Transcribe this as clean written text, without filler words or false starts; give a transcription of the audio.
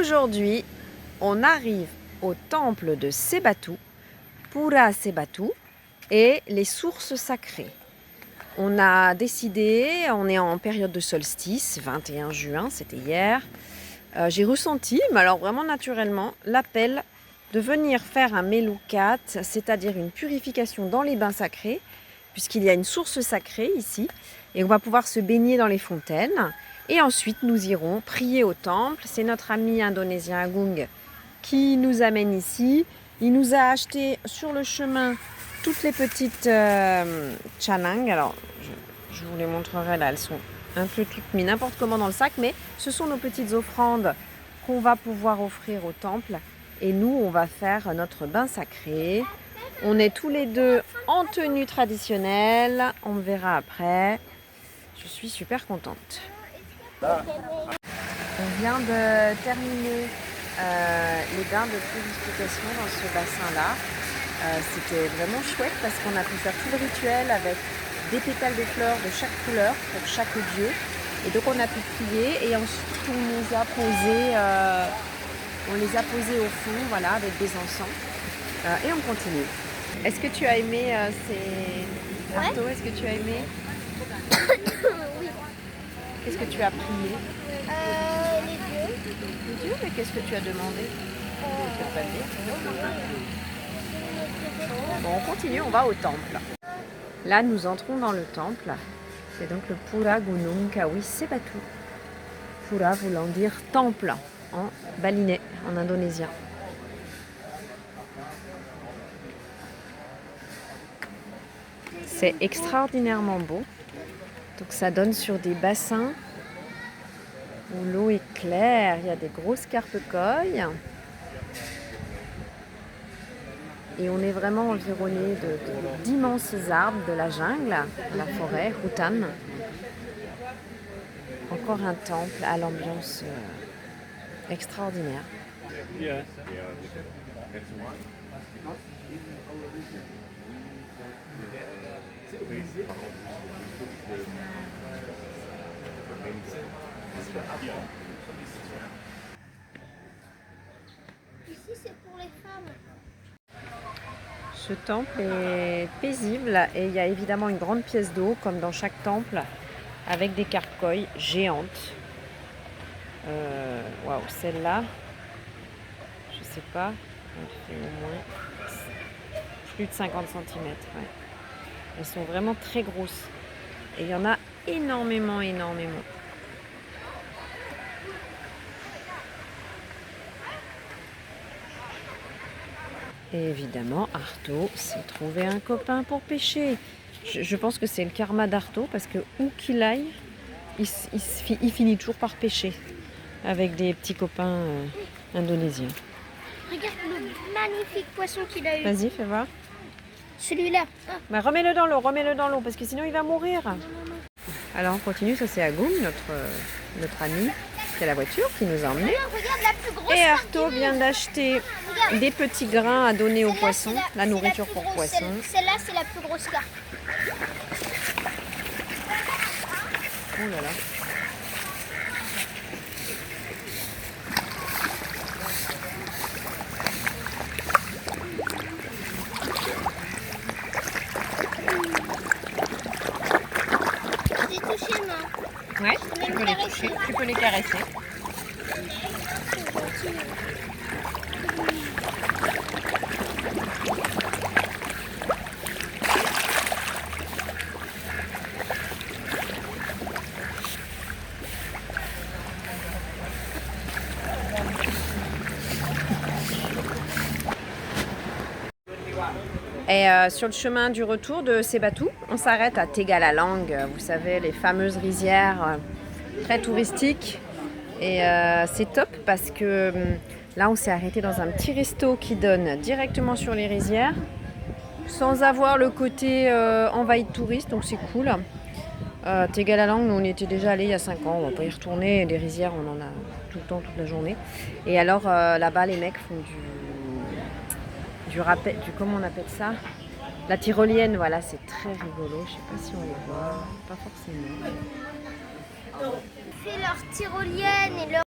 Aujourd'hui, on arrive au temple de Sebatu, Pura Sebatu, et les sources sacrées. On a décidé, on est en période de solstice, 21 juin, c'était hier. J'ai ressenti, mais alors vraiment naturellement, l'appel de venir faire un melukat, c'est-à-dire une purification dans les bains sacrés, puisqu'il y a une source sacrée ici, et on va pouvoir se baigner dans les fontaines. Et ensuite, nous irons prier au temple. C'est notre ami indonésien Agung qui nous amène ici. Il nous a acheté sur le chemin toutes les petites chalang. Alors, je vous les montrerai là, elles sont un peu toutes mises n'importe comment dans le sac, mais ce sont nos petites offrandes qu'on va pouvoir offrir au temple. Et nous, on va faire notre bain sacré. On est tous les deux en tenue traditionnelle. On me verra après. Je suis super contente. On vient de terminer les bains de purification dans ce bassin-là. C'était vraiment chouette parce qu'on a pu faire tout le rituel avec des pétales de fleurs de chaque couleur pour chaque dieu. Et donc on a pu prier et ensuite on les a posés au fond, voilà, avec des encens. Et on continue. Est-ce que tu as aimé ces Arto, est-ce que tu as aimé? Oui. Qu'est-ce que tu as prié? Les dieux. Les dieux, mais qu'est-ce que tu as demandé? Tu peux pas le dire. Bon, on continue, on va au temple. Là, nous entrons dans le temple. C'est donc le Pura Gunung Kawi Sebatu. Pura voulant dire temple en balinais, en indonésien. C'est extraordinairement beau. Donc ça donne sur des bassins où l'eau est claire. Il y a des grosses carpe-coilles. Et on est vraiment environné d'immenses arbres de la jungle, la forêt, Hutan. Encore un temple à l'ambiance extraordinaire. Ici, c'est pour les femmes. Ce temple est paisible et il y a évidemment une grande pièce d'eau, comme dans chaque temple, avec des carpe-coilles géantes. Waouh, celle-là, je sais pas, elle fait au moins plus de 50 cm. Ouais. Elles sont vraiment très grosses. Et il y en a énormément. Et évidemment, Arto s'est trouvé un copain pour pêcher. Je pense que c'est le karma d'Arto parce que où qu'il aille, il finit toujours par pêcher avec des petits copains indonésiens. Regarde le magnifique poisson qu'il a eu. Vas-y, fais voir. Celui-là. Ah. Bah, remets-le dans l'eau parce que sinon il va mourir. Alors on continue, ça c'est Agung, notre ami, qui a la voiture qui nous a emmenés. Regarde la plus grosse. Et Arto vient d'acheter des petits grains à donner aux poissons, la nourriture pour poissons. Celle-là, c'est la plus grosse carpe. Oh là là. J'ai touché le main. Ouais, tu peux les toucher, tu peux les caresser. Et sur le chemin du retour de Sebatu, on s'arrête à Tegalalang, vous savez, les fameuses rizières très touristiques. Et c'est top parce que là, on s'est arrêté dans un petit resto qui donne directement sur les rizières, sans avoir le côté envahi de touristes, donc c'est cool. Tegalalang, nous on y était déjà allés il y a 5 ans, on va pas y retourner, les rizières on en a tout le temps, toute la journée. Et alors là-bas les mecs font comment on appelle ça? La tyrolienne, voilà, c'est très rigolo, je sais pas si on les voit, pas forcément. C'est leur tyrolienne et leur